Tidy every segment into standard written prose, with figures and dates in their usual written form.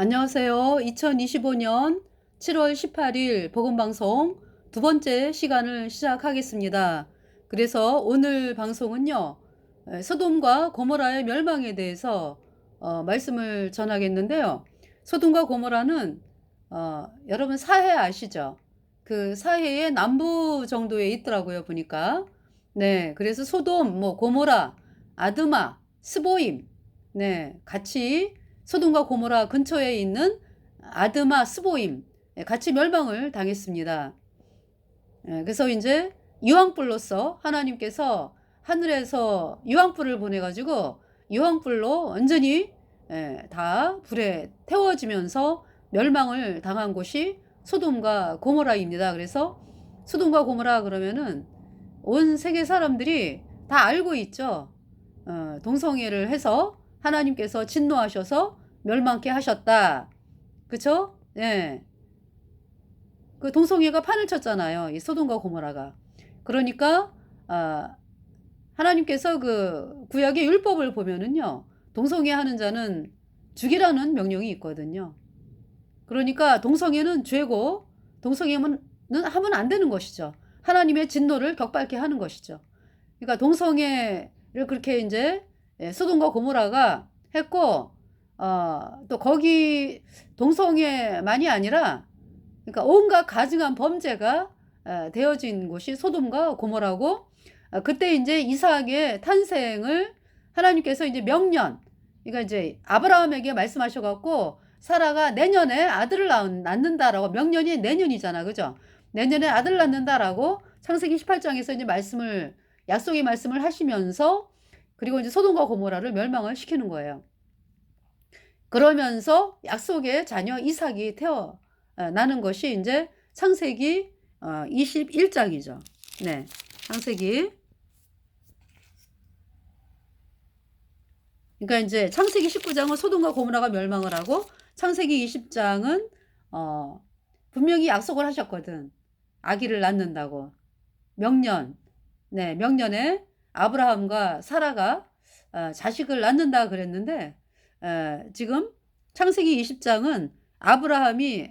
안녕하세요. 2025년 7월 18일 복음방송 두 번째 시간을 시작하겠습니다. 그래서 오늘 방송은요, 소돔과 고모라의 멸망에 대해서 말씀을 전하겠는데요. 소돔과 고모라는 여러분 사해 아시죠? 그 사해의 남부 정도에 있더라고요, 보니까. 네, 그래서 소돔, 뭐 고모라, 아드마, 스보임, 네, 같이 소돔과 고모라 근처에 있는 아드마, 스보임 같이 멸망을 당했습니다. 그래서 이제 유황불로서 하나님께서 하늘에서 유황불을 보내가지고 유황불로 완전히 다 불에 태워지면서 멸망을 당한 곳이 소돔과 고모라입니다. 그래서 소돔과 고모라 그러면은 온 세계 사람들이 다 알고 있죠. 동성애를 해서 하나님께서 진노하셔서 멸망케 하셨다. 그쵸? 예. 그 동성애가 판을 쳤잖아요. 이 소돔과 고모라가. 그러니까 하나님께서 그 구약의 율법을 보면은요. 동성애 하는 자는 죽이라는 명령이 있거든요. 그러니까 동성애는 죄고 동성애는 하면 안 되는 것이죠. 하나님의 진노를 격발케 하는 것이죠. 그러니까 동성애를 그렇게 이제 소돔과 고모라가 했고 또 거기 동성애만이 아니라 그러니까 온갖 가증한 범죄가 되어진 곳이 소돔과 고모라고 그때 이제 이삭의 탄생을 하나님께서 이제 명년 그러니까 이제 아브라함에게 말씀하셔 갖고 사라가 내년에 아들을 낳는다라고 명년이 내년이잖아. 그죠? 내년에 아들 낳는다라고 창세기 18장에서 이제 말씀을 약속의 말씀을 하시면서 그리고 이제 소돔과 고모라를 멸망을 시키는 거예요. 그러면서 약속의 자녀 이삭이 태어나는 것이 이제 창세기 21장이죠. 네. 창세기. 그러니까 이제 창세기 19장은 소돔과 고모라가 멸망을 하고 창세기 20장은 분명히 약속을 하셨거든. 아기를 낳는다고. 명년. 네, 명년에 아브라함과 사라가 자식을 낳는다 그랬는데 지금 창세기 20장은 아브라함이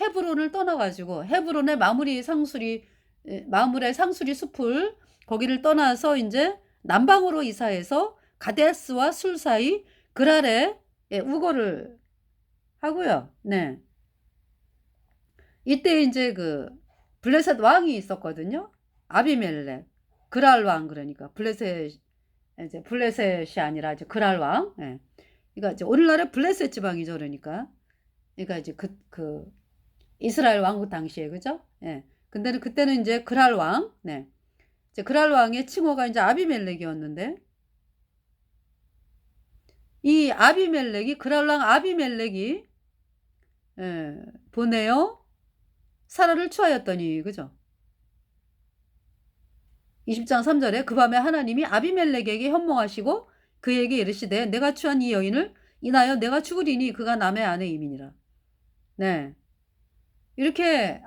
헤브론을 떠나가지고 헤브론의 마물의 상수리 숲을 거기를 떠나서 이제 남방으로 이사해서 가데스와 술 사이 그랄에 우거를 하고요. 네. 이때 이제 그 블레셋 왕이 있었거든요. 아비멜렉. 그랄 왕 그러니까 블레셋이 아니라 이제 그랄 왕. 예. 그러니까 이제 오늘날의 블레셋 지방이죠. 그러니까 이제 그 이스라엘 왕국 당시에 그죠? 예. 근데는 그때는 이제 그랄 왕. 네. 이제 그랄 왕의 칭호가 이제 아비멜렉이었는데 이 아비멜렉이 그랄 왕 아비멜렉이 보내어 사라를 추하였더니 그죠? 20장 3절에 그 밤에 하나님이 아비멜렉에게 현몽하시고 그에게 이르시되 내가 취한 이 여인을 인하여 내가 죽으리니 그가 남의 아내임이니라. 네. 이렇게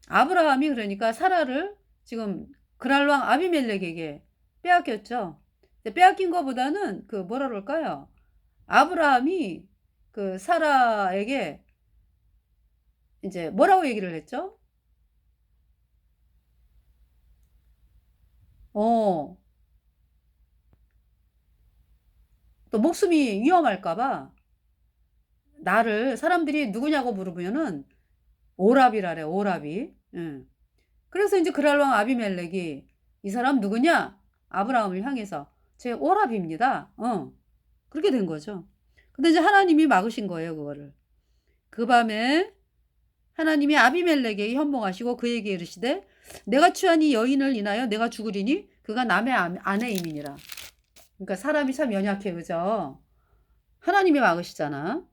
아브라함이 그러니까 사라를 지금 그랄왕 아비멜렉에게 빼앗겼죠. 빼앗긴 것보다는 그 뭐라 그럴까요? 아브라함이 그 사라에게 이제 뭐라고 얘기를 했죠? 또 목숨이 위험할까봐 나를 사람들이 누구냐고 물어보면은 오랍이라래, 오랍이. 응. 그래서 이제 그랄왕 아비멜렉이 이 사람 누구냐? 아브라함을 향해서 제 오랍입니다. 그렇게 된 거죠. 근데 이제 하나님이 막으신 거예요, 그거를. 그 밤에 하나님이 아비멜렉에게 현몽하시고 그에게 이르시되 내가 취한 이 여인을 인하여 내가 죽으리니 그가 남의 아내임이니라. 그러니까 사람이 참 연약해, 그죠? 하나님이 막으시잖아.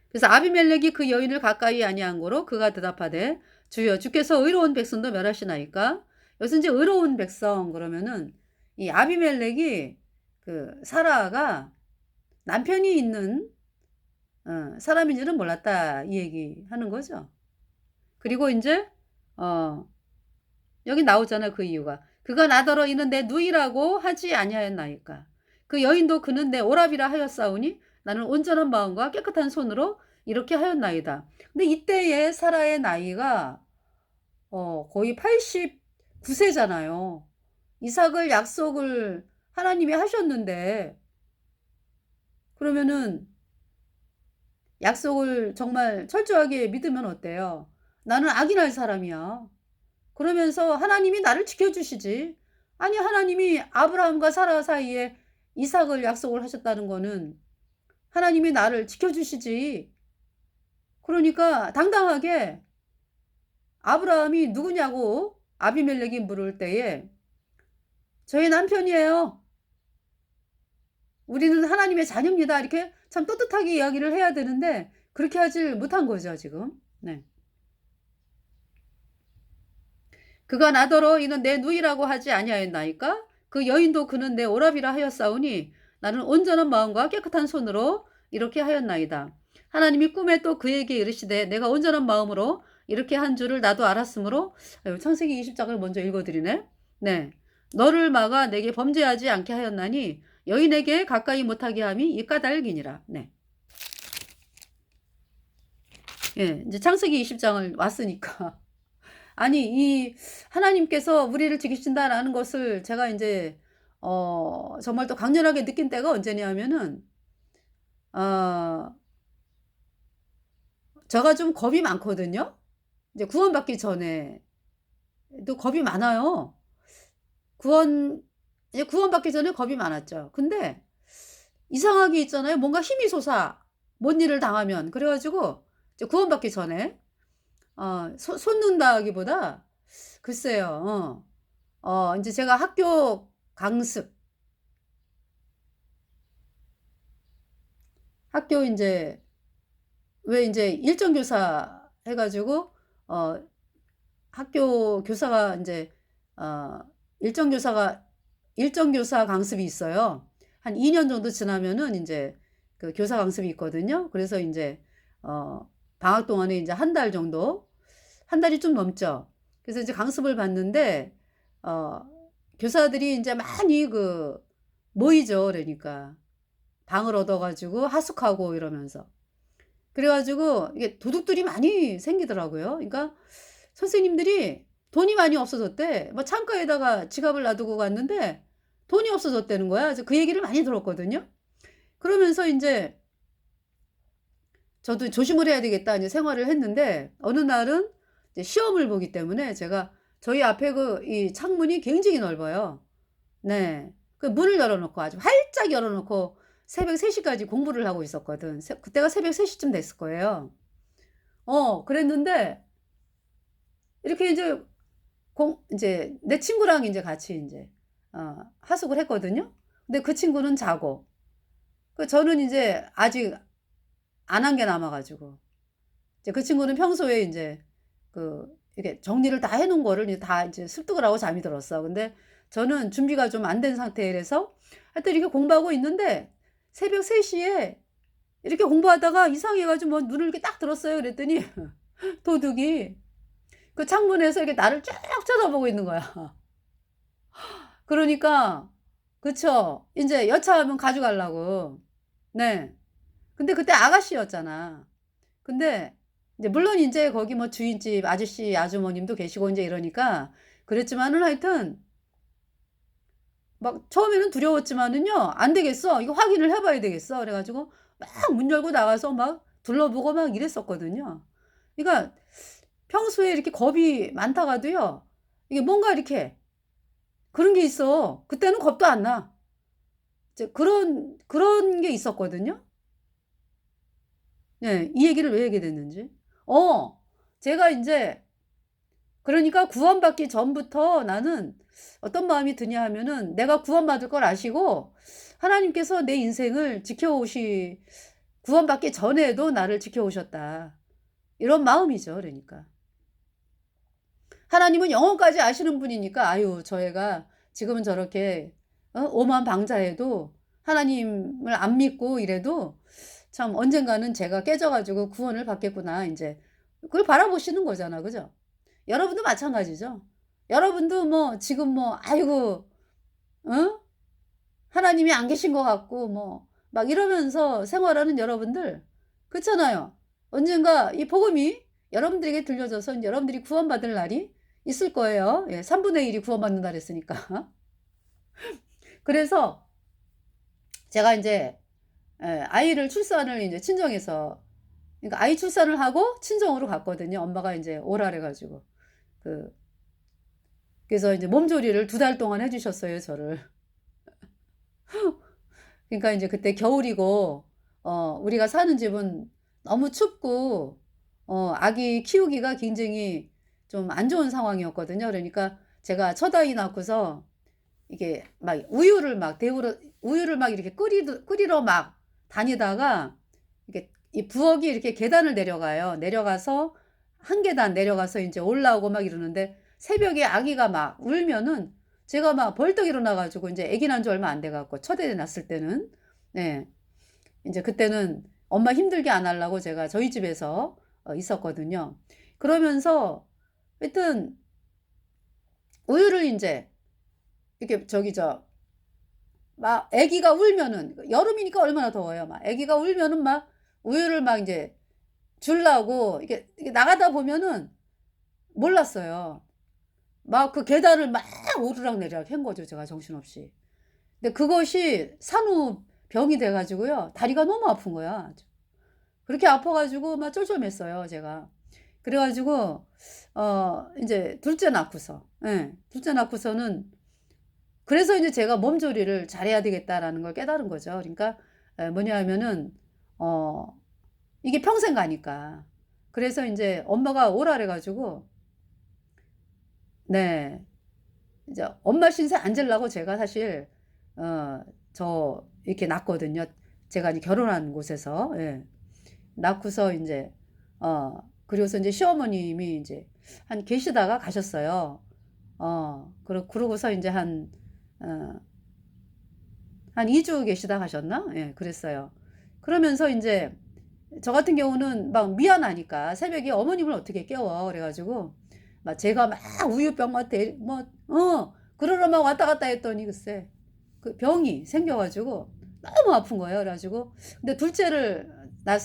그래서 아비멜렉이 그 여인을 가까이 아니한 거로 그가 대답하되 주여 주께서 의로운 백성도 멸하시나이까. 여기서 이제 의로운 백성 그러면은 이 아비멜렉이 그 사라가 남편이 있는 사람인 줄은 몰랐다 이 얘기 하는 거죠. 그리고 이제 여기 나오잖아 그 이유가 그가 나더러 이는 내 누이라고 하지 아니하였나이까. 그 여인도 그는 내 오랍이라 하였사오니 나는 온전한 마음과 깨끗한 손으로 이렇게 하였나이다. 근데 이때의 사라의 나이가 거의 89세잖아요. 이삭을 약속을 하나님이 하셨는데 그러면은 약속을 정말 철저하게 믿으면 어때요? 나는 악인할 사람이야. 그러면서 하나님이 나를 지켜주시지. 아니 하나님이 아브라함과 사라 사이에 이삭을 약속을 하셨다는 거는 하나님이 나를 지켜주시지. 그러니까 당당하게 아브라함이 누구냐고 아비멜렉이 물을 때에 저희 남편이에요. 우리는 하나님의 자녀입니다. 이렇게 참 떳떳하게 이야기를 해야 되는데 그렇게 하질 못한 거죠 지금. 네. 그가 나더러 이는 내 누이라고 하지 아니하였나이까? 그 여인도 그는 내 오랍이라 하였사오니 나는 온전한 마음과 깨끗한 손으로 이렇게 하였나이다. 하나님이 꿈에 또 그에게 이르시되 내가 온전한 마음으로 이렇게 한 줄을 나도 알았으므로 창세기 20장을 먼저 읽어드리네. 네. 너를 막아 내게 범죄하지 않게 하였나니 여인에게 가까이 못하게 함이 이 까닭이니라. 네. 예, 이제 창세기 20장을 왔으니까. 아니, 이 하나님께서 우리를 지키신다라는 것을 제가 이제 정말 또 강렬하게 느낀 때가 언제냐면은 어, 제가 좀 겁이 많거든요. 이제 구원받기 전에 또 겁이 많아요. 이제 구원받기 전에 겁이 많았죠. 근데 이상하게 있잖아요. 뭔가 힘이 솟아. 뭔 일을 당하면. 그래가지고 이제 구원받기 전에 솟는다기보다 글쎄요. 이제 제가 학교 강습, 학교 이제 왜 이제 일정 교사 해가지고 학교 교사가 이제 어, 일정 교사가 일정 교사 강습이 있어요. 한 2년 정도 지나면은 이제 그 교사 강습이 있거든요. 그래서 이제 방학 동안에 이제 한 달 정도, 한 달이 좀 넘죠. 그래서 이제 강습을 받는데 어, 교사들이 이제 많이 모이죠. 그러니까 방을 얻어가지고 하숙하고 이러면서. 그래가지고 이게 도둑들이 많이 생기더라고요. 그러니까 선생님들이 돈이 많이 없어졌대. 뭐 창가에다가 지갑을 놔두고 갔는데 돈이 없어졌다는 거야. 그래서 그 얘기를 많이 들었거든요. 그러면서 이제 저도 조심을 해야 되겠다 이제 생활을 했는데 어느 날은 이제 시험을 보기 때문에 제가 저희 앞에 이 창문이 굉장히 넓어요. 네. 그 문을 열어놓고 아주 활짝 열어놓고 새벽 3시까지 공부를 하고 있었거든. 그때가 새벽 3시쯤 됐을 거예요. 그랬는데 이렇게 이제 내 친구랑 이제 같이 이제 하숙을 했거든요. 근데 그 친구는 자고 저는 이제 아직 안 한 게 남아가지고 이제 그 친구는 평소에 이제 이렇게 정리를 다 해놓은 거를 이제 다 이제 습득을 하고 잠이 들었어. 근데 저는 준비가 좀 안 된 상태라서 하여튼 이렇게 공부하고 있는데 새벽 3시에 이렇게 공부하다가 이상해가지고 뭐 눈을 이렇게 딱 들었어요. 그랬더니 도둑이 그 창문에서 이렇게 나를 쭉 쳐다보고 있는 거야. 그러니까 그쵸. 이제 여차하면 가져가려고. 네. 근데 그때 아가씨였잖아. 근데 이제 물론 이제 거기 뭐 주인집 아저씨 아주머님도 계시고 이제 이러니까 그랬지만은 하여튼 막 처음에는 두려웠지만은요 안 되겠어 이거 확인을 해봐야 되겠어 그래가지고 막 문 열고 나가서 막 둘러보고 막 이랬었거든요. 그러니까 평소에 이렇게 겁이 많다가도요 이게 뭔가 이렇게 그런 게 있어. 그때는 겁도 안 나. 이제 그런 게 있었거든요. 네, 이 얘기를 왜 하게 됐는지. 제가 이제 그러니까 구원받기 전부터 나는 어떤 마음이 드냐 하면은 내가 구원받을 걸 아시고 하나님께서 내 인생을 구원받기 전에도 나를 지켜오셨다. 이런 마음이죠. 그러니까. 하나님은 영혼까지 아시는 분이니까 아유 저 애가 지금은 저렇게 오만 방자해도 하나님을 안 믿고 이래도 참 언젠가는 제가 깨져가지고 구원을 받겠구나 이제 그걸 바라보시는 거잖아. 그죠? 여러분도 마찬가지죠. 여러분도 뭐 지금 뭐 아이고 어? 하나님이 안 계신 것 같고 뭐 막 이러면서 생활하는 여러분들 그렇잖아요. 언젠가 이 복음이 여러분들에게 들려져서 인제 여러분들이 구원받을 날이 있을 거예요. 예. 3분의 1이 구원받는다 그랬으니까. 그래서 제가 인제 아이를 출산을 인제 친정에서 그러니까 아이 출산을 하고 친정으로 갔거든요. 엄마가 인제 오라 그래 가지고. 그 그래서 인제 몸조리를 2달 동안 해 주셨어요, 저를. 그러니까 인제 그때 겨울이고 우리가 사는 집은 너무 춥고 아기 키우기가 굉장히 좀 안 좋은 상황이었거든요. 그러니까 제가 첫 아이 낳고서 이게 막 우유를 막 이렇게 끓이러 막 다니다가 이게 이 부엌이 이렇게 계단을 내려가요. 내려가서 한 계단 내려가서 인제 올라오고 막 이러는데 새벽에 아기가 막 울면은 제가 막 벌떡 일어나 가지고 인제 아기 낳은 지 얼마 안 돼 갖고 첫 애 낳았을 때는 네. 인제 그때는 엄마 힘들게 안 하려고 제가 저희 집에서 있었거든요. 그러면서 하여튼 우유를 인제 이렇게 저기 막 아기가 울면은 여름이니까 얼마나 더워요. 막 아기가 울면은 막 우유를 막 인제 주려고 이게 나가다 보면은 몰랐어요. 막 그 계단을 막 오르락내리락 한 거죠, 제가 정신없이. 근데 그것이 산후병이 돼 가지고요. 다리가 너무 아픈 거야. 그렇게 아파 가지고 막 쫄쫄맸어요, 제가. 그래 가지고 인제 둘째 낳고서 예. 둘째 낳고서는 그래서 인제 제가 '몸조리를 잘해야 되겠다.'라는 걸 깨달은 거죠. 그러니까 뭐냐 하면은 어 이게 평생 가니까. 그래서 인제 엄마가 오라 그래 가지고 네. 이제 엄마 신세 안 지려고 제가 사실 이렇게 낳았거든요. 제가 이제 결혼한 곳에서. 예. 낳고서 인제 그리고서 인제 시어머님이 인제 한 계시다가 가셨어요. 그러고서 인제 어 한 2주 계시다 가셨나? 예 그랬어요. 그러면서 인제 저 같은 경우는 막 미안하니까 새벽에 어머님을 어떻게 깨워. 그래 가지고 막 제가 막 우유병 막 그러러 막 왔다 갔다 했더니 글쎄 그 병이 생겨 가지고 너무 아픈 거예요. 그래 가지고 근데 둘째를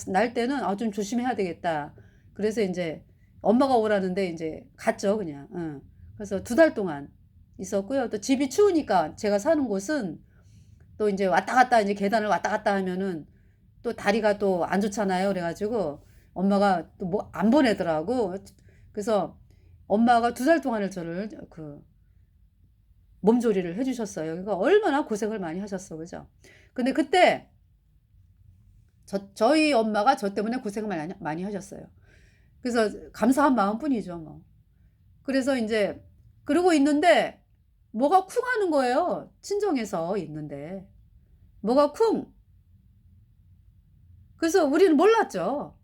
낳을 때는 '아 좀 조심해야 되겠다.' 그래서 인제 엄마가 오라는데 인제 갔죠 그냥. 그래서 2달 동안 있었고요. 또 집이 추우니까 제가 사는 곳은 또 인제 왔다 갔다 인제 계단을 왔다 갔다 하면은 또 다리가 또 안 좋잖아요. 그래 가지고 엄마가 또 뭐 안 보내더라고. 그래서 엄마가 2달 동안을 저를 몸조리를 해 주셨어요. 그러니까 얼마나 고생을 많이 하셨어. 그죠? 근데 그때 저희 엄마가 저 때문에 고생을 많이 하셨어요. 그래서 감사한 마음뿐이죠 뭐. 그래서 인제 그러고 있는데 뭐가 쿵 하는 거예요, 친정에서 있는데. 뭐가 쿵. 그래서 우리는 몰랐죠.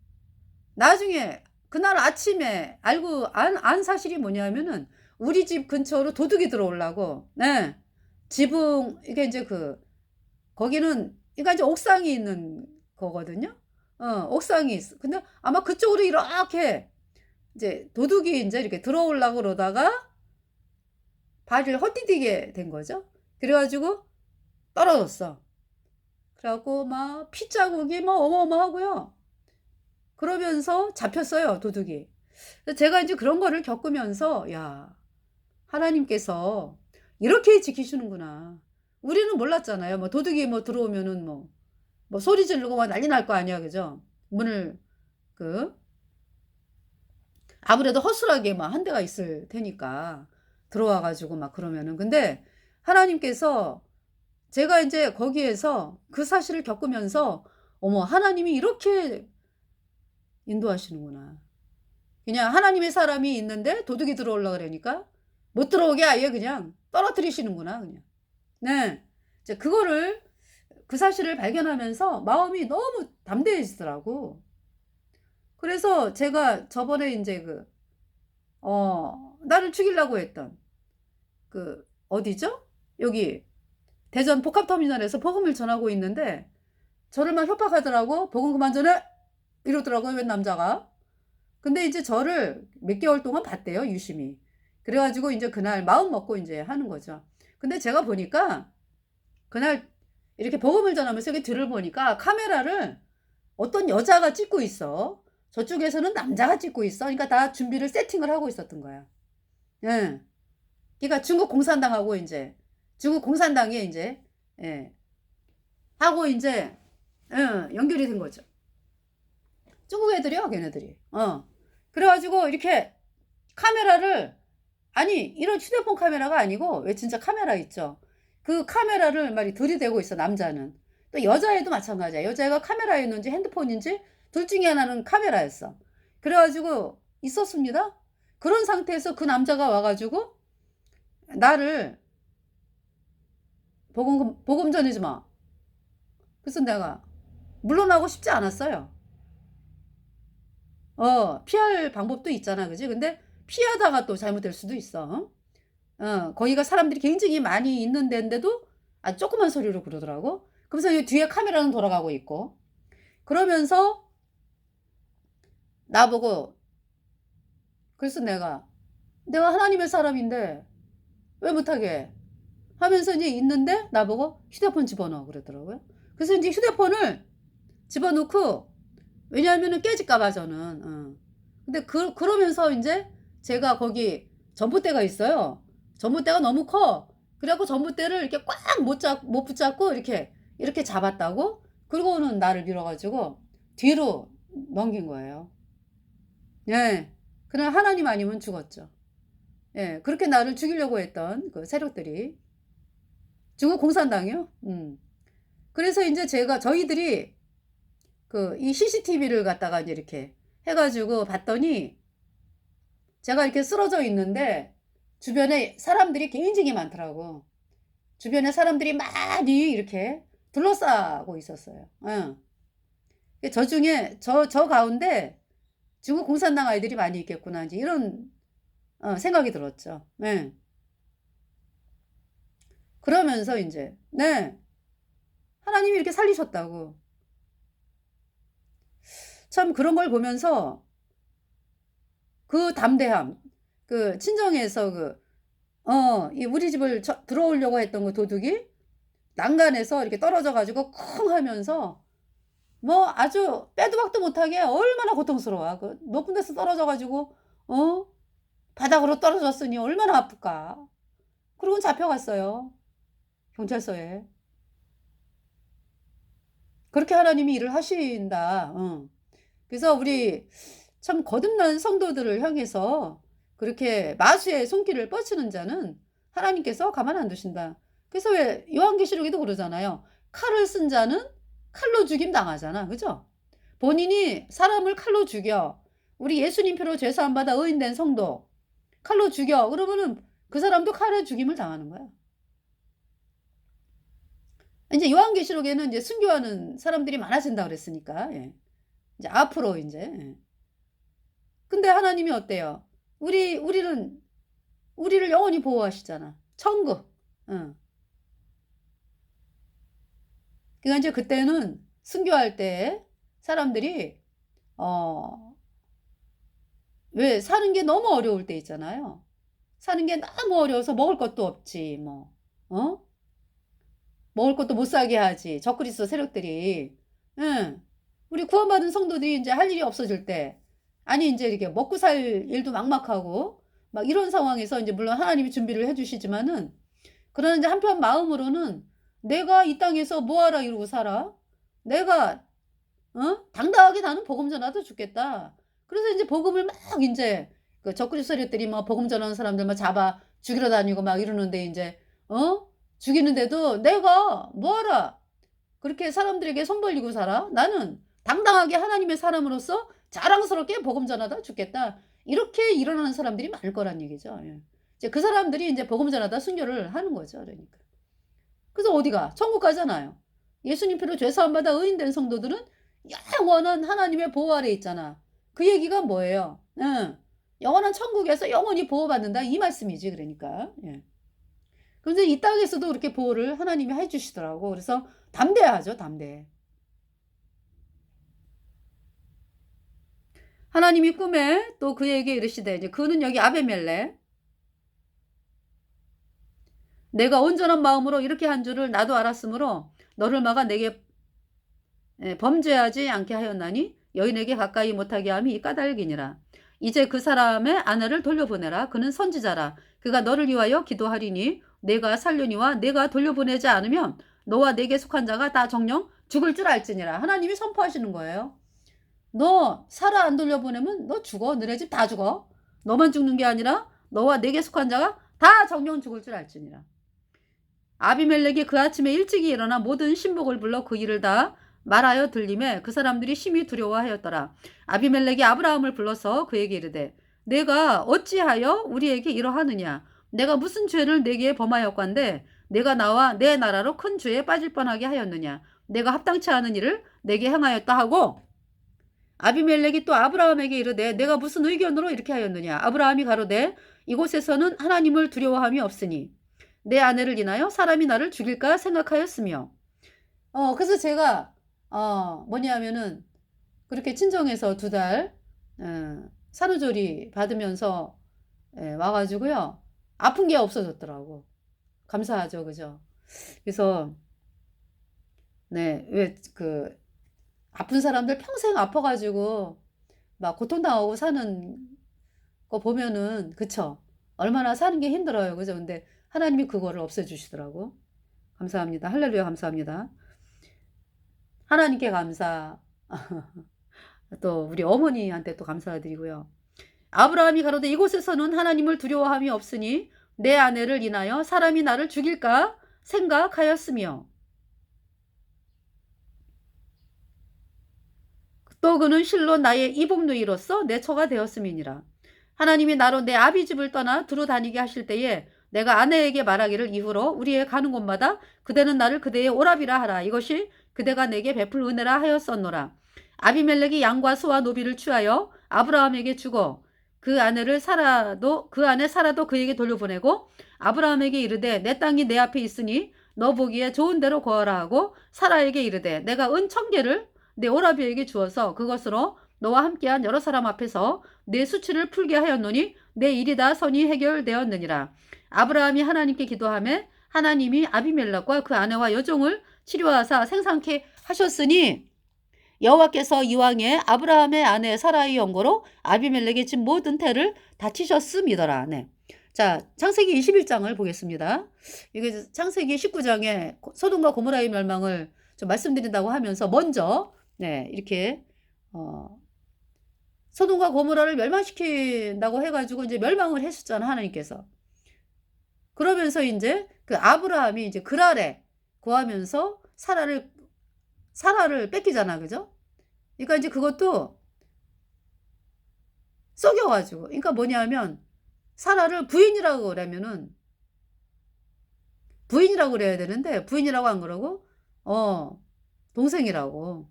나중에 그날 아침에 알고 안 사실이 뭐냐면은 우리 집 근처로 도둑이 들어오려고 네. 지붕 이게 인제 거기는 그러니까 인제 옥상이 있는 거거든요. 옥상이 있어. 근데 아마 그쪽으로 이렇게 이제 도둑이 인제 이렇게 들어오려고 그러다가 발을 헛디디게 된 거죠. 그래 가지고 떨어졌어. 그래 갖고 막 피자국이 막 어마어마하고요. 그러면서 잡혔어요, 도둑이. 그래서 제가 인제 그런 거를 겪으면서 '야 하나님께서 이렇게 지키시는구나.' 우리는 몰랐잖아요. 뭐 도둑이 뭐 들어오면은 뭐 소리 지르고 막 난리 날 거 아니야. 그죠? 문을 그 아무래도 허술하게 막 한 대가 있을 테니까 들어와 가지고 막 그러면은. 근데 하나님께서 제가 인제 거기에서 그 사실을 겪으면서 '어머 하나님이 이렇게 인도하시는구나.' 그냥 하나님의 사람이 있는데 도둑이 들어오려 그러니까 못 들어오게 아예 그냥 떨어뜨리시는구나 그냥. 네. 이제 그거를 그 사실을 발견하면서 마음이 너무 담대해지더라고. 그래서 제가 저번에 인제 나를 죽이려고 했던 어디죠? 여기 대전 복합터미널에서 복음을 전하고 있는데 저를 막 협박하더라고. "복음 그만 전해." 이러더라고요 웬 남자가. 근데 이제 저를 몇 개월 동안 봤대요 유심히. 그래 가지고 인제 그날 마음 먹고 인제 하는 거죠. 근데 제가 보니까 그날 이렇게 복음을 전하면서 여기 들어보니까 카메라를 어떤 여자가 찍고 있어. 저쪽에서는 남자가 찍고 있어. 그러니까 다 준비를 세팅을 하고 있었던 거야. 예. 그러니까 중국 공산당하고 이제 중국 공산당이 이제 예. 하고 이제 연결이 된 거죠. 중국 애들이요, 걔네들이. 그래가지고 이렇게 카메라를 아니 이런 휴대폰 카메라가 아니고 왜 진짜 카메라 있죠. 그 카메라를 말이 들이대고 있어 남자는. 또 여자애도 마찬가지야. 여자애가 카메라였는지 핸드폰인지 둘 중에 하나는 카메라였어. 그래가지고 있었습니다. 그런 상태에서 그 남자가 와가지고 나를 복음 전이지 마. 그래서 내가 물러나고 싶지 않았어요. 피할 방법도 있잖아, 그지? 근데 피하다가 또 잘못될 수도 있어. 거기가 사람들이 굉장히 많이 있는 데인데도 조그만 소리로 그러더라고. 그래서 이 뒤에 카메라는 돌아가고 있고. 그러면서 나보고, 그래서 내가 하나님의 사람인데 왜 못하게 하면서 이제 있는데 나보고 휴대폰 집어넣어 그러더라고요. 그래서 이제 휴대폰을 집어넣고, 왜냐하면은 깨질까봐 저는. 근데 그러면서 이제 제가 거기 전봇대가 있어요. 전봇대가 너무 커. 그래갖고 전봇대를 이렇게 꽉 못 붙잡고 이렇게 잡았다고. 그러고는 나를 밀어가지고 뒤로 넘긴 거예요. 예. 그냥 하나님 아니면 죽었죠. 예. 그렇게 나를 죽이려고 했던 그 세력들이. 중국 공산당이요? 그래서 이제 저희들이 이 CCTV를 갖다가 이제 이렇게 해가지고 봤더니 제가 이렇게 쓰러져 있는데 주변에 사람들이 굉장히 많더라고. 주변에 사람들이 많이 이렇게 둘러싸고 있었어요. 저 중에 저 가운데 중국 공산당 아이들이 많이 있겠구나 이제 이런 생각이 들었죠. 네. 그러면서 이제 네 하나님이 이렇게 살리셨다고. 참 그런 걸 보면서 그 담대함, 그 친정에서 이 우리 집을 들어오려고 했던 그 도둑이 난간에서 이렇게 떨어져 가지고 쿵 하면서 뭐 아주 빼도 박도 못하게 얼마나 고통스러워. 그 높은 데서 떨어져 가지고 바닥으로 떨어졌으니 얼마나 아플까. 그러고 잡혀갔어요. 경찰서에. 그렇게 하나님이 일을 하신다. 그래서 우리 참 거듭난 성도들을 향해서 그렇게 마수의 손길을 뻗치는 자는 하나님께서 가만 안 두신다. 그래서 왜 요한계시록에도 그러잖아요. 칼을 쓴 자는 칼로 죽임 당하잖아. 그죠? 본인이 사람을 칼로 죽여. 우리 예수님 피로 죄사함 받아 의인된 성도 칼로 죽여. 그러면은 그 사람도 칼에 죽임을 당하는 거야. 이제 요한계시록에는 이제 순교하는 사람들이 많아진다 그랬으니까. 예. 이제 앞으로 이제. 예. 근데 하나님이 어때요? 우리를 영원히 보호하시잖아. 천국. 그러니까 이제 그때는 순교할 때 사람들이 왜 사는 게 너무 어려울 때 있잖아요. 사는 게 너무 어려워서 먹을 것도 없지 뭐. 먹을 것도 못 사게 하지. 적그리스도 세력들이. 응. 우리 구원받은 성도들이 이제 할 일이 없어질 때, 아니 이제 이렇게 먹고 살 일도 막막하고 막 이런 상황에서 이제 물론 하나님이 준비를 해주시지만은, 그러나 이제 한편 마음으로는 내가 이 땅에서 뭐하라 이러고 살아? 내가 당당하게 나는 복음 전하도 죽겠다. 그래서 이제 복음을 막 이제 그 적그리스도 세력들이 막 복음 전하는 사람들 막 잡아 죽이러 다니고 막 이러는데 이제 죽이는데도 내가 뭐하라 그렇게 사람들에게 손 벌리고 살아? 나는 당당하게 하나님의 사람으로서 자랑스럽게 복음 전하다 죽겠다. 이렇게 일어나는 사람들이 많을 거란 얘기죠. 예. 이제 그 사람들이 이제 복음 전하다 순교를 하는 거죠. 그러니까. 그래서 어디가? 천국 가잖아요. 예수님 피로 죄 사함 받아 의인된 성도들은 영원한 하나님의 보호 아래 있잖아. 그 얘기가 뭐예요? 영원한 천국에서 영원히 보호받는다 이 말씀이지. 그러니까. 예. 그런데 이 땅에서도 그렇게 보호를 하나님이 해주시더라고. 그래서 담대하죠, 담대. 하나님이 꿈에 또 그에게 이르시되, 이제 그는 여기 아베멜렉, 내가 온전한 마음으로 이렇게 한 줄을 나도 알았으므로 너를 막아 내게 범죄하지 않게 하였나니 여인에게 가까이 못하게 함이 이 까닭이니라. 이제 그 사람의 아내를 돌려보내라. 그는 선지자라. 그가 너를 위하여 기도하리니 내가 살려니와 내가 돌려보내지 않으면 너와 내게 속한 자가 다 정령 죽을 줄 알지니라. 하나님이 선포하시는 거예요. 너 사라 안 돌려보내면 너 죽어. 너네 집 다 죽어. 너만 죽는 게 아니라 너와 내게 속한 자가 다 정령 죽을 줄 알지니라. 아비멜렉이 그 아침에 일찍이 일어나 모든 신복을 불러 그 일을 다 말하여 들림에 그 사람들이 심히 두려워하였더라. 아비멜렉이 아브라함을 불러서 그에게 이르되 내가 어찌하여 우리에게 이러하느냐. 내가 무슨 죄를 내게 범하였건대 내가 나와 내 나라로 큰 죄에 빠질 뻔하게 하였느냐. 내가 합당치 않은 일을 내게 행하였다 하고 아비멜렉이 또 아브라함에게 이르되 내가 무슨 의견으로 이렇게 하였느냐. 아브라함이 가로되 이곳에서는 하나님을 두려워함이 없으니 내 아내를 인하여 사람이 나를 죽일까 생각하였으며 그래서 제가 뭐냐면은 그렇게 친정에서 2달 산후조리 받으면서 와가지고요 아픈 게 없어졌더라고. 감사하죠, 그죠? 그래서 왜 그 아픈 사람들 평생 아파가지고 막 고통당하고 사는 거 보면은 그쵸? 얼마나 사는 게 힘들어요, 그죠? 근데 하나님이 그거를 없애주시더라고. 감사합니다. 할렐루야, 감사합니다. 하나님께 감사. 또 우리 어머니한테 또 감사드리고요. 아브라함이 가로되 이곳에서는 하나님을 두려워함이 없으니 내 아내를 인하여 사람이 나를 죽일까 생각하였으며 또 그는 실로 나의 이복누이로서 내 처가 되었음이니라. 하나님이 나로 내 아비 집을 떠나 두루 다니게 하실 때에 내가 아내에게 말하기를 이후로 우리의 가는 곳마다 그대는 나를 그대의 오라비라 하라. 이것이 그대가 내게 베풀 은혜라 하였었노라. 아비멜렉이 양과 소와 노비를 취하여 아브라함에게 주고 그 아내 사라도 그에게 돌려보내고 아브라함에게 이르되 내 땅이 내 앞에 있으니 너 보기에 좋은 대로 거하라 하고 사라에게 이르되 내가 은 1000개를 내 오라비에게 주어서 그것으로 너와 함께한 여러 사람 앞에서 내 수치를 풀게 하였노니 내 일이 다 선이 해결되었느니라. 아브라함이 하나님께 기도하매 하나님이 아비멜렉과 그 아내와 여종을 치료하사 생산케 하셨으니 여호와께서 이왕에 아브라함의 아내 사라의 연고로 아비멜렉의 집 모든 태를 다치셨음이더라. 자, 창세기 21장을 보겠습니다. 이게 창세기 19장에 소돔과 고모라의 멸망을 좀 말씀드린다고 하면서 먼저 이렇게 소돔과 고모라를 멸망시킨다고 해가지고 이제 멸망을 했었잖아, 하나님께서. 그러면서 이제 그 아브라함이 이제 그랄에 구하면서 사라를 뺏기잖아, 그죠? 그러니까 이제 그것도 속여가지고, 그러니까 뭐냐면 사라를 부인이라고 그러면은 부인이라고 그래야 되는데 부인이라고 안 그러고 동생이라고.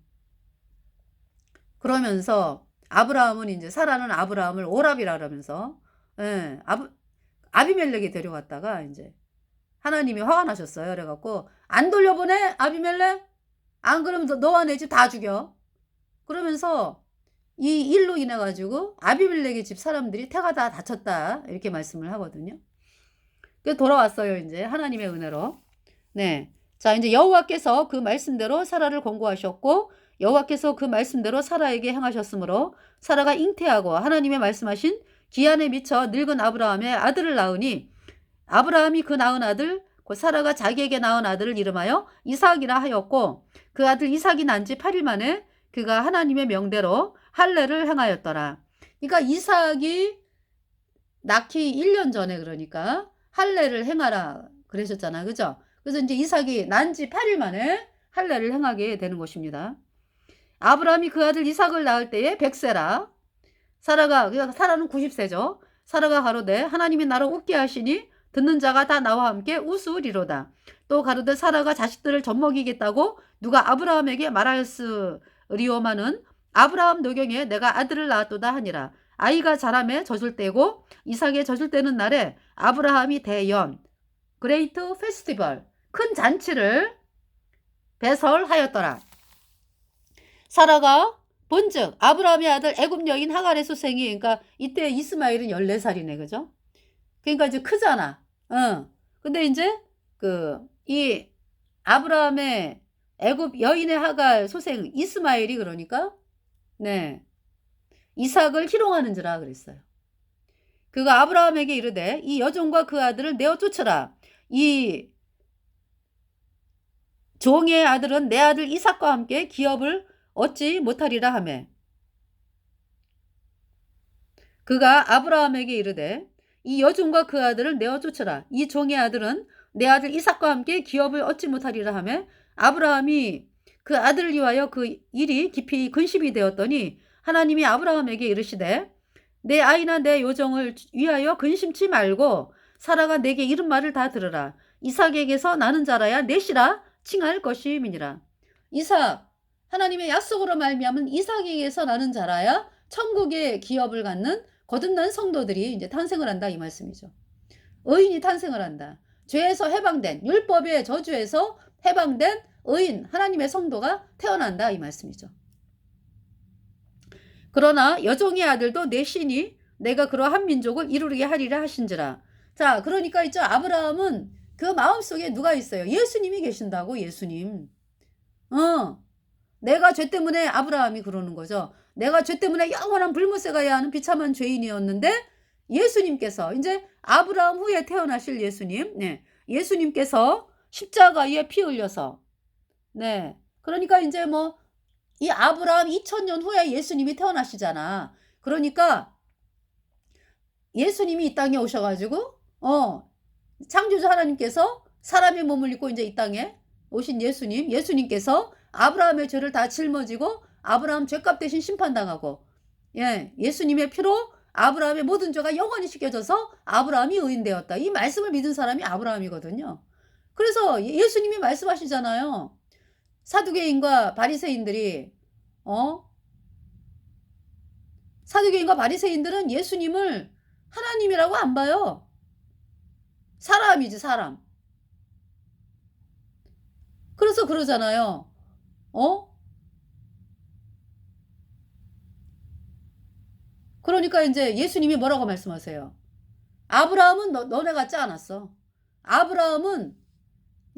그러면서 아브라함은 이제 사라는 아브라함을 오랍이라 그러면서 아비멜렉이 데려갔다가 이제 하나님이 화가 나셨어요. 그래갖고 안 돌려보내 아비멜렉? 안 그러면 너와 내 집 다 죽여. 그러면서 이 일로 인해 가지고 아비멜렉의 집 사람들이 태가 다 다쳤다 이렇게 말씀을 하거든요. 그래서 돌아왔어요. 이제 하나님의 은혜로. 자, 이제 여호와께서 그 말씀대로 사라를 권고하셨고 여호와께서 그 말씀대로 사라에게 행하셨으므로 사라가 잉태하고 하나님의 말씀하신 기한에 미쳐 늙은 아브라함의 아들을 낳으니 아브라함이 그 낳은 아들 곧 사라가 자기에게 낳은 아들을 이름하여 이삭이라 하였고 그 아들 이삭이 난 지 8일 만에 그가 하나님의 명대로 할례를 행하였더라. 그러니까 이삭이 낳기 1년 전에 그러니까 할례를 행하라 그러셨잖아, 그죠? 그래서 이제 이삭이 난 지 8일 만에 할례를 행하게 되는 것입니다. 아브라함이 그 아들 이삭을 낳을 때에 100세라. 사라는 90세죠. 사라가 가로되 하나님이 나를 웃게 하시니 듣는 자가 다 나와 함께 웃으리로다. 또 가로되 사라가 자식들을 젖먹이겠다고 누가 아브라함에게 말하였으리오마는 아브라함 노경에 내가 아들을 낳았도다 하니라. 아이가 자라매 젖을 때고 이삭의 젖을 때는 날에 아브라함이 대연 그레이트 페스티벌 큰 잔치를 배설하였더라. 사라가 본즉 아브라함의 아들 애굽 여인 하갈의 수생이 그러니까 이때 이스마엘은 14살이네, 그죠? 그러니까 이제 크잖아. 근데 이제 이 아브라함의 애굽 여인의 하갈 소생 이스마엘이 그러니까 네 이삭을 희롱하는지라 그랬어요. 그가 아브라함에게 이르되 이 여종과 그 아들을 내어 쫓으라. 이 종의 아들은 내 아들 이삭과 함께 기업을 얻지 못하리라 하매 그가 아브라함에게 이르되 이 여종과 그 아들을 내어 쫓으라. 이 종의 아들은 내 아들 이삭과 함께 기업을 얻지 못하리라 하매 아브라함이 그 아들을 위하여 그 일이 깊이 근심이 되었더니 하나님이 아브라함에게 이르시되 내 아이나 내 요정을 위하여 근심치 말고 사라가 내게 이른 말을 다 들으라. 이삭에게서 나는 자라야 넷이라 칭할 것임이니라. 이삭 하나님의 약속으로 말미암은 이삭에게서 나는 자라야 천국의 기업을 갖는 거듭난 성도들이 이제 탄생을 한다 이 말씀이죠. 의인이 탄생을 한다. 죄에서 해방된 율법의 저주에서 해방된 의인 하나님의 성도가 태어난다 이 말씀이죠. 그러나 여종의 아들도 내 신이 내가 그러한 민족을 이루게 하리라 하신지라. 자 그러니까 있죠. 아브라함은 그 마음속에 누가 있어요? 예수님이 계신다고. 예수님. 내가 죄 때문에 아브라함이 그러는 거죠. 내가 죄 때문에 영원한 불못에 가야 하는 비참한 죄인이었는데 예수님께서 이제 아브라함 후에 태어나실 예수님, 네, 예수님께서 십자가에 피 흘려서, 네, 그러니까 이제 뭐 이 아브라함 2000년 후에 예수님이 태어나시잖아. 그러니까 예수님이 이 땅에 오셔가지고, 창조주 하나님께서 사람의 몸을 입고 이제 이 땅에 오신 예수님께서 아브라함의 죄를 다 짊어지고 아브라함 죄값 대신 심판당하고, 예, 예수님의 피로 아브라함의 모든 죄가 영원히 씻겨져서 아브라함이 의인되었다. 이 말씀을 믿은 사람이 아브라함이거든요. 그래서 예수님이 말씀하시잖아요. 사두개인과 바리새인들이 사두개인과 바리새인들은 예수님을 하나님이라고 안 봐요. 사람이지 사람. 그래서 그러잖아요. 그러니까 이제 예수님이 뭐라고 말씀하세요? 아브라함은 너네 같지 않았어. 아브라함은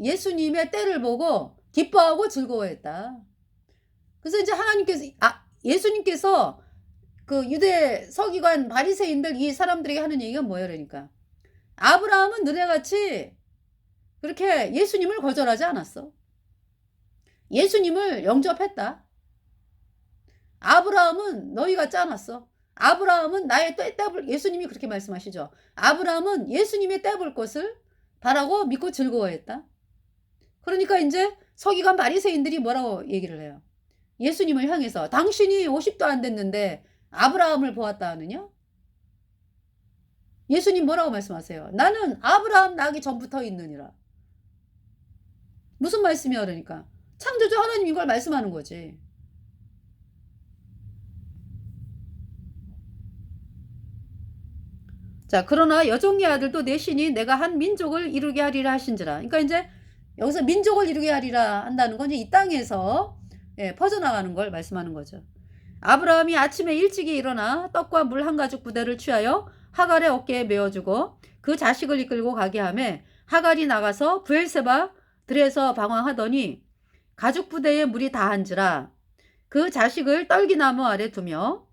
예수님의 때를 보고 기뻐하고 즐거워했다. 그래서 이제 예수님께서 그 유대 서기관 바리새인들 이 사람들에게 하는 얘기가 뭐예요? 그러니까 아브라함은 너네같이 그렇게 예수님을 거절하지 않았어. 예수님을 영접했다. 아브라함은 너희 같지 않았어. 아브라함은 나의 때볼 예수님이 그렇게 말씀하시죠. 아브라함은 예수님의 때볼 것을 바라고 믿고 즐거워했다. 그러니까 이제 서기관 바리새인들이 뭐라고 얘기를 해요? 예수님을 향해서 당신이 50도 안 됐는데 아브라함을 보았다 하느냐? 예수님 뭐라고 말씀하세요? 나는 아브라함 나기 전부터 있느니라. 무슨 말씀이야 그러니까? 창조주 하나님인 걸 말씀하는 거지. 자 그러나 여종의 아들도 내 신이 내가 한 민족을 이루게 하리라 하신지라. 그러니까 이제 여기서 민족을 이루게 하리라 한다는 건 이 땅에서 퍼져나가는 걸 말씀하는 거죠. 아브라함이 아침에 일찍이 일어나 떡과 물 한 가죽 부대를 취하여 하갈의 어깨에 메어주고 그 자식을 이끌고 가게 하매 하갈이 나가서 브엘세바 들에서 방황하더니 가죽 부대에 물이 다한지라. 그 자식을 떨기나무 아래 두며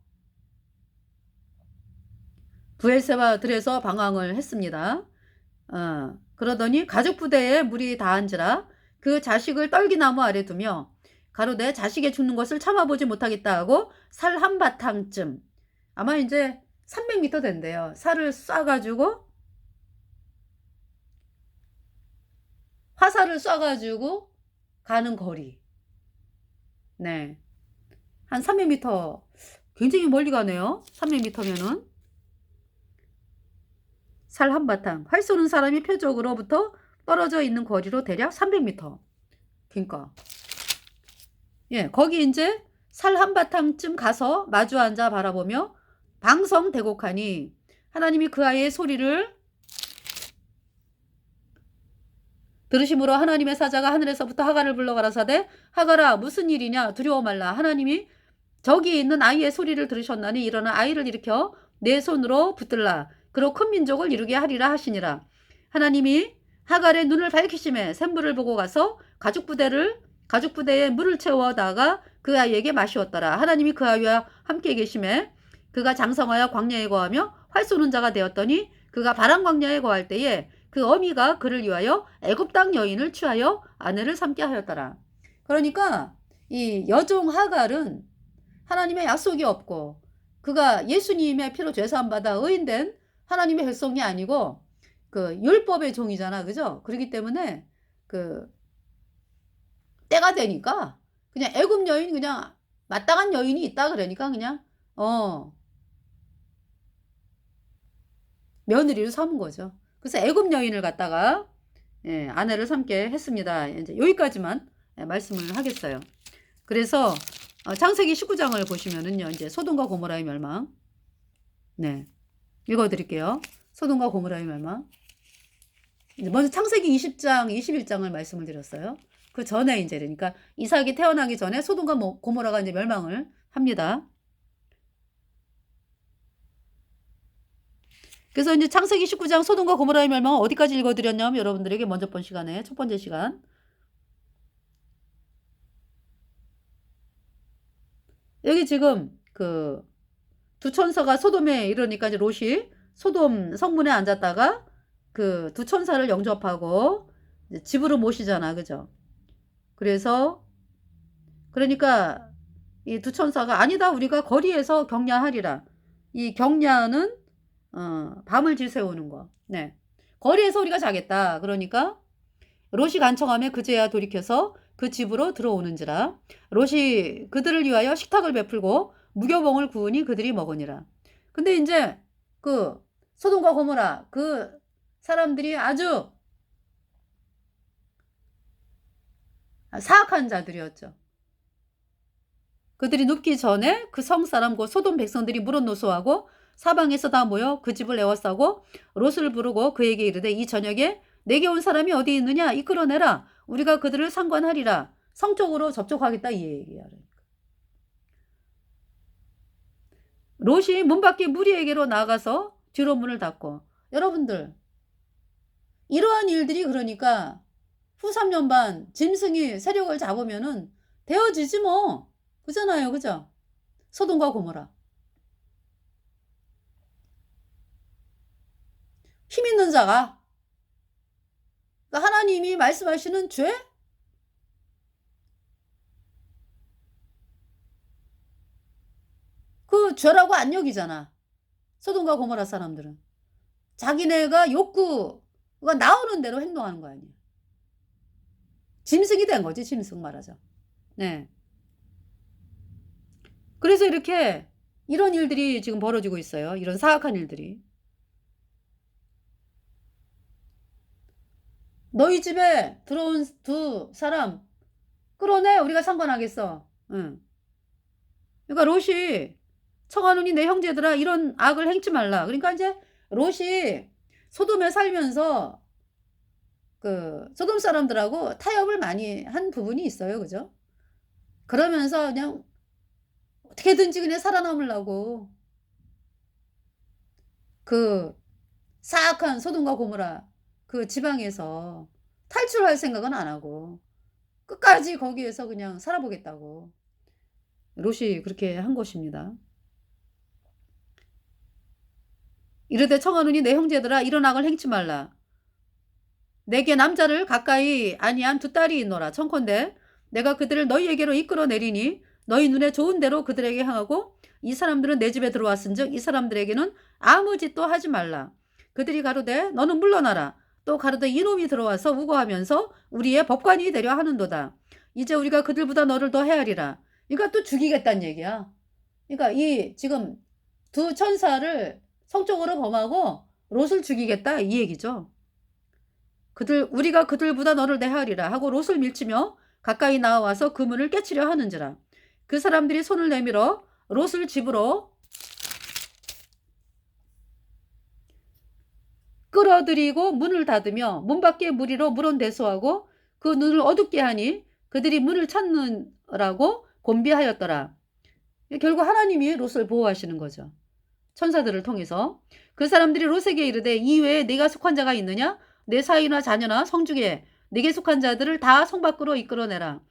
브엘세바 들에서 방황을 했습니다. 그러더니 가죽 부대에 물이 다한지라. 그 자식을 떨기나무 아래 두며 가로되 자식의 죽는 것을 참아보지 못하겠다 하고 살 한 바탕쯤, 아마 이제 300m 된대요. 살을 쏴가지고 화살을 쏴가지고 가는 거리. 네, 한 300m. 굉장히 멀리 가네요. 300m면은 살 한 바탕. 활 쏘는 사람이 표적으로부터 떨어져 있는 거리로 대략 300m. 그러니까 거기 이제 살 한 바탕쯤 가서 마주 앉아 바라보며 방성대곡하니 하나님이 그 아이의 소리를 들으심으로 하나님의 사자가 하늘에서부터 하갈을 불러 가라사대 하갈아 무슨 일이냐 두려워 말라. 하나님이 저기 있는 아이의 소리를 들으셨나니 일어나 아이를 일으켜 내 손으로 붙들라. 그로 큰 민족을 이루게 하리라 하시니라. 하나님이 하갈의 눈을 밝히심에 샘물을 보고 가서 가죽 부대를 가죽 부대에 물을 채워다가 그 아이에게 마시었더라. 하나님이 그 아이와 함께 계심에 그가 장성하여 광야에 거하며 활 쏘는 자가 되었더니 그가 바람 광야에 거할 때에 그 어미가 그를 위하여 애굽 땅 여인을 취하여 아내를 삼게 하였더라. 그러니까 이 여종 하갈은 하나님의 약속이 없고 그가 예수님의 피로 죄사함 받아 의인된 하나님의 백성이 아니고 그 율법의 종이잖아. 그죠? 그렇기 때문에 그 때가 되니까 그냥 애굽 여인 그냥 마땅한 여인이 있다 그러니까 그냥 며느리로 삼은 거죠. 그래서 애굽 여인을 갖다가 아내를 삼게 했습니다. 이제 여기까지만 말씀을 하겠어요. 그래서 창세기 19장을 보시면은요. 이제 소돔과 고모라의 멸망. 네. 읽어 드릴게요. 소돔과 고모라의 멸망. 먼저 창세기 20장, 21장을 말씀을 드렸어요. 그 전에 이제 그러니까 이삭이 태어나기 전에 소돔과 고모라가 이제 멸망을 합니다. 그래서 이제 창세기 19장 소돔과 고모라의 멸망은 어디까지 읽어드렸냐면 여러분들에게 먼저 본 시간에 첫 번째 시간. 여기 지금 그 두 천사가 소돔에 이르니까 이제 롯이 소돔 성문에 앉았다가 그 두 천사를 영접하고 이제 집으로 모시잖아. 그죠? 그래서 그러니까 이 두 천사가 아니다 우리가 거리에서 경야하리라. 이 경야는 밤을 지새우는 거. 네. 거리에서 우리가 자겠다. 그러니까 롯이 간청하며 그제야 돌이켜서 그 집으로 들어오는지라. 롯이 그들을 위하여 식탁을 베풀고 무교봉을 구우니 그들이 먹으니라. 근데 이제 그 소돔과 고모라 그 사람들이 아주 사악한 자들이었죠. 그들이 눕기 전에 그 성사람 곧 소돔 백성들이 물은 노소하고 사방에서 다 모여 그 집을 에워싸고 롯을 부르고 그에게 이르되 이 저녁에 내게 온 사람이 어디 있느냐 이끌어내라 우리가 그들을 상관하리라. 성적으로 접촉하겠다 이 얘기야. 롯이 문 밖에 무리에게로 나가서 뒤로 문을 닫고. 여러분들 이러한 일들이 그러니까 후 3년 반 짐승이 세력을 잡으면은 되어지지 뭐. 그잖아요. 그죠? 소돔과 고모라. 힘 있는 자가 그러니까 하나님이 말씀하시는 죄? 그 죄라고 안 여기잖아. 소돔과 고모라 사람들은. 자기네가 욕구가 나오는 대로 행동하는 거 아니에요. 짐승이 된 거지. 짐승 말하자. 네. 그래서 이렇게 이런 일들이 지금 벌어지고 있어요. 이런 사악한 일들이. 너희 집에 들어온 두 사람 끌어내 우리가 상관하겠어. 응. 그러니까 롯이 청하노니 내 형제들아 이런 악을 행치 말라. 그러니까 이제 롯이 소돔에 살면서 그 소돔 사람들하고 타협을 많이 한 부분이 있어요. 그죠? 그러면서 그냥 어떻게든지 그냥 살아남으려고 그 사악한 소돔과 고모라 그 지방에서 탈출할 생각은 안 하고 끝까지 거기에서 그냥 살아보겠다고 롯이 그렇게 한 것입니다. 이르되 청하노니 내 형제들아 이런 악을 행치 말라. 내게 남자를 가까이 아니한 두 딸이 있노라. 청컨대 내가 그들을 너희에게로 이끌어내리니 너희 눈에 좋은 대로 그들에게 향하고 이 사람들은 내 집에 들어왔은즉 이 사람들에게는 아무 짓도 하지 말라. 그들이 가로되 너는 물러나라. 또 가로되 이놈이 들어와서 우거하면서 우리의 법관이 되려 하는도다. 이제 우리가 그들보다 너를 더 헤아리라. 그러니까 또 죽이겠다는 얘기야. 그러니까 이 지금 두 천사를 성적으로 범하고 롯을 죽이겠다 이 얘기죠. 우리가 그들보다 너를 대하리라 하고 롯을 밀치며 가까이 나와서 그 문을 깨치려 하는지라. 그 사람들이 손을 내밀어 롯을 집으로 끌어들이고 문을 닫으며 문 밖에 무리로 물은 대소하고 그 눈을 어둡게 하니 그들이 문을 찾느라고 곤비하였더라. 결국 하나님이 롯을 보호하시는 거죠. 천사들을 통해서. 그 사람들이 롯에게 이르되 이 외에 네가 속한 자가 있느냐? 내 사위나 자녀나 성중에 네게 속한 자들을 다 성 밖으로 이끌어내라.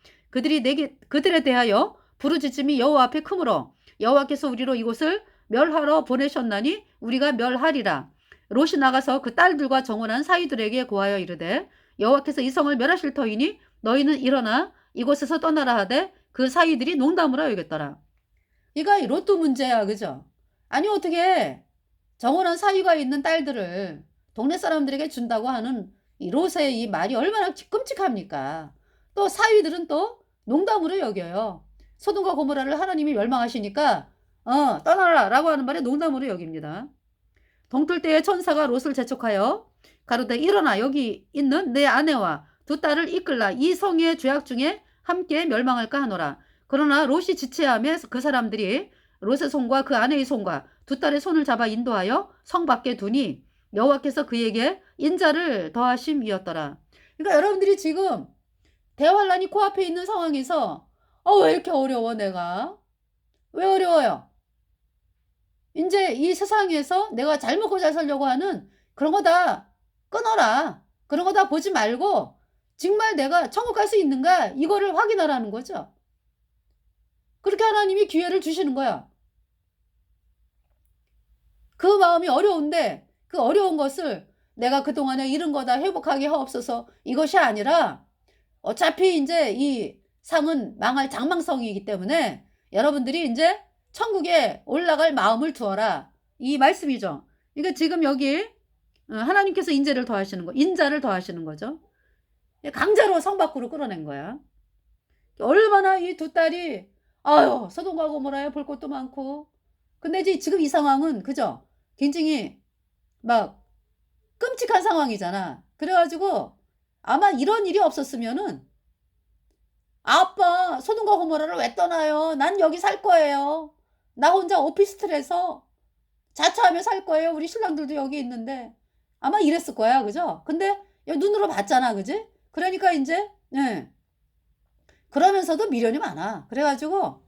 그들에 대하여 부르짖음이 여호와 앞에 크므로 여호와께서 우리로 이곳을 멸하러 보내셨나니 우리가 멸하리라. 롯이 나가서 그 딸들과 정혼한 사위들에게 고하여 이르되 여호와께서 이 성을 멸하실 터이니 너희는 일어나 이곳에서 떠나라 하되 그 사위들이 농담으로 여겼더라. 그러니까 롯도 문제야, 그죠? 아니 어떻게 정혼한 사위가 있는 딸들을 동네 사람들에게 준다고 하는 이 롯의 이 말이 얼마나 끔찍합니까? 또 사위들은 또 농담으로 여겨요. 소돔과 고모라를 하나님이 멸망하시니까 떠나라 라고 하는 말에 농담으로 여깁니다. 동틀 때에 천사가 롯을 재촉하여 가로되 일어나 여기 있는 내 아내와 두 딸을 이끌라 이 성의 죄악 중에 함께 멸망할까 하노라. 그러나 롯이 지체하며 그 사람들이 롯의 손과 그 아내의 손과 두 딸의 손을 잡아 인도하여 성 밖에 두니 여호와께서 그에게 인자를 더하심이었더라. 그러니까 여러분들이 지금 대환란이 코앞에 있는 상황에서 왜 이렇게 어려워 내가? 왜 어려워요? 이제 이 세상에서 내가 잘 먹고 잘 살려고 하는 그런 거 다 끊어라. 그런 거 다 보지 말고 정말 내가 천국 갈 수 있는가 이거를 확인하라는 거죠. 그렇게 하나님이 기회를 주시는 거야. 그 마음이 어려운데 그 어려운 것을 내가 그동안에 잃은 거 다 회복하게 하옵소서 이것이 아니라 어차피 이제 이 상은 망할 장망성이기 때문에 여러분들이 이제 천국에 올라갈 마음을 두어라. 이 말씀이죠. 그러니까 지금 여기 하나님께서 인자를 더하시는 거죠. 강제로 성 밖으로 끌어낸 거야. 얼마나 이 두 딸이 소돔과 고모라에 볼 것도 많고. 근데 지금 이 상황은 그죠? 굉장히 막 끔찍한 상황이잖아. 그래가지고 아마 이런 일이 없었으면은 아빠 소돔과 고모라를 왜 떠나요? 난 여기 살 거예요. 나 혼자 오피스텔에서 자처하며 살 거예요. 우리 신랑들도 여기 있는데 아마 이랬을 거야. 그죠? 근데 눈으로 봤잖아. 그지? 그러니까 이제 그러면서도 미련이 많아. 그래가지고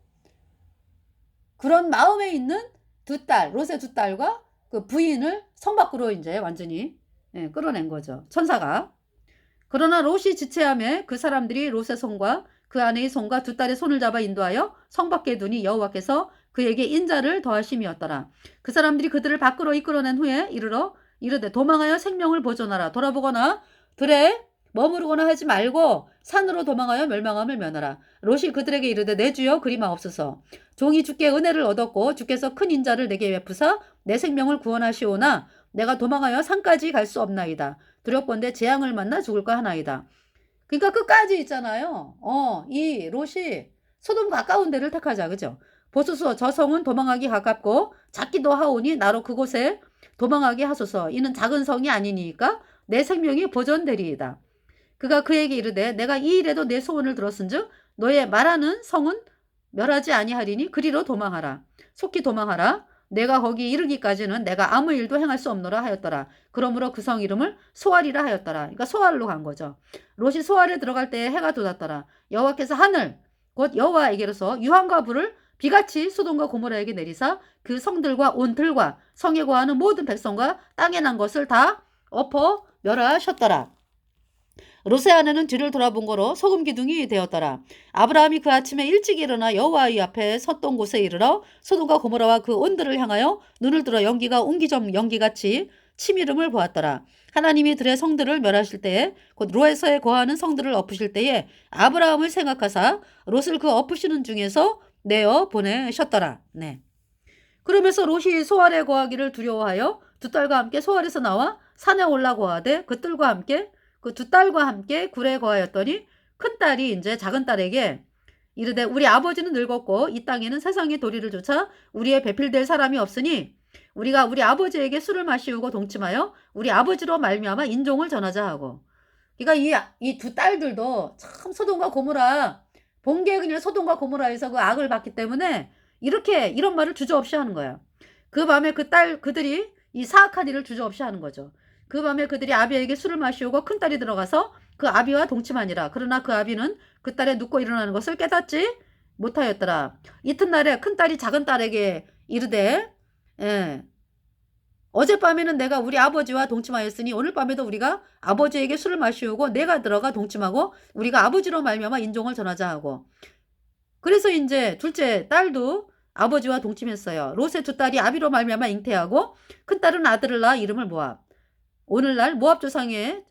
그런 마음에 있는 롯의 두 딸과 그 부인을 성 밖으로 이제 완전히 끌어낸 거죠. 천사가. 그러나 롯이 지체하며 그 사람들이 롯의 손과 그 아내의 손과 두 딸의 손을 잡아 인도하여 성 밖에 두니 여호와께서 그에게 인자를 더하심이었더라. 그 사람들이 그들을 밖으로 이끌어낸 후에 이르되 도망하여 생명을 보존하라. 돌아보거나 들에 머무르거나 하지 말고 산으로 도망하여 멸망함을 면하라. 롯이 그들에게 이르되 내 주여 그리마옵소서. 종이 주께 은혜를 얻었고 주께서 큰 인자를 내게 베푸사 내 생명을 구원하시오나 내가 도망하여 산까지 갈 수 없나이다. 두렵건대 재앙을 만나 죽을까 하나이다. 그러니까 끝까지 있잖아요. 이 롯이 소돔 가까운 데를 택하자. 그죠? 보소서 저 성은 도망하기 가깝고 작기도 하오니 나로 그곳에 도망하게 하소서. 이는 작은 성이 아니니까 내 생명이 보존되리이다. 그가 그에게 이르되 내가 이 일에도 내 소원을 들었은즉 너의 말하는 성은 멸하지 아니하리니 그리로 도망하라. 속히 도망하라. 내가 거기 이르기까지는 내가 아무 일도 행할 수 없노라 하였더라. 그러므로 그 성 이름을 소알이라 하였더라. 그러니까 소알로 간 거죠. 롯이 소알에 들어갈 때에 해가 돋았더라. 여호와께서 하늘 곧 여호와에게로서 유황과 불을 비같이 소돔과 고모라에게 내리사 그 성들과 온 들과 성에 거하는 모든 백성과 땅에 난 것을 다 엎어 멸하셨더라. 롯의 아내는 뒤를 돌아본 거로 소금 기둥이 되었더라. 아브라함이 그 아침에 일찍 일어나 여호와의 앞에 섰던 곳에 이르러 소돔과 고모라와 그 온들을 향하여 눈을 들어 연기가 옹기점 연기같이 치미름을 보았더라. 하나님이 들의 성들을 멸하실 때에 곧 롯에 거하는 성들을 엎으실 때에 아브라함을 생각하사 롯을 그 엎으시는 중에서 내어 보내셨더라. 네. 그러면서 롯이 소알에 거하기를 두려워하여 두 딸과 함께 소알에서 나와 산에 올라 거하되 그 두 딸과 함께 굴에 거하였더니 큰 딸이 이제 작은 딸에게 이르되 우리 아버지는 늙었고 이 땅에는 세상의 도리를 조차 우리의 배필될 사람이 없으니 우리가 우리 아버지에게 술을 마시우고 동침하여 우리 아버지로 말미암아 인종을 전하자 하고. 그러니까 이 두 딸들도 참 소돔과 고모라 본게 그냥 소돔과 고모라에서 그 악을 봤기 때문에 이런 말을 주저없이 하는 거야. 그 밤에 그들이 이 사악한 일을 주저없이 하는 거죠. 그 밤에 그들이 아비에게 술을 마시우고 큰 딸이 들어가서 그 아비와 동침하니라. 그러나 그 아비는 그 딸의 눕고 일어나는 것을 깨닫지 못하였더라. 이튿날에 큰 딸이 작은 딸에게 이르되 어젯밤에는 내가 우리 아버지와 동침하였으니 오늘 밤에도 우리가 아버지에게 술을 마시우고 내가 들어가 동침하고 우리가 아버지로 말미암아 인종을 전하자 하고. 그래서 이제 둘째 딸도 아버지와 동침했어요. 롯의 두 딸이 아비로 말미암아 잉태하고 큰 딸은 아들을 낳아 이름을 모압. 오늘날 모압 조상의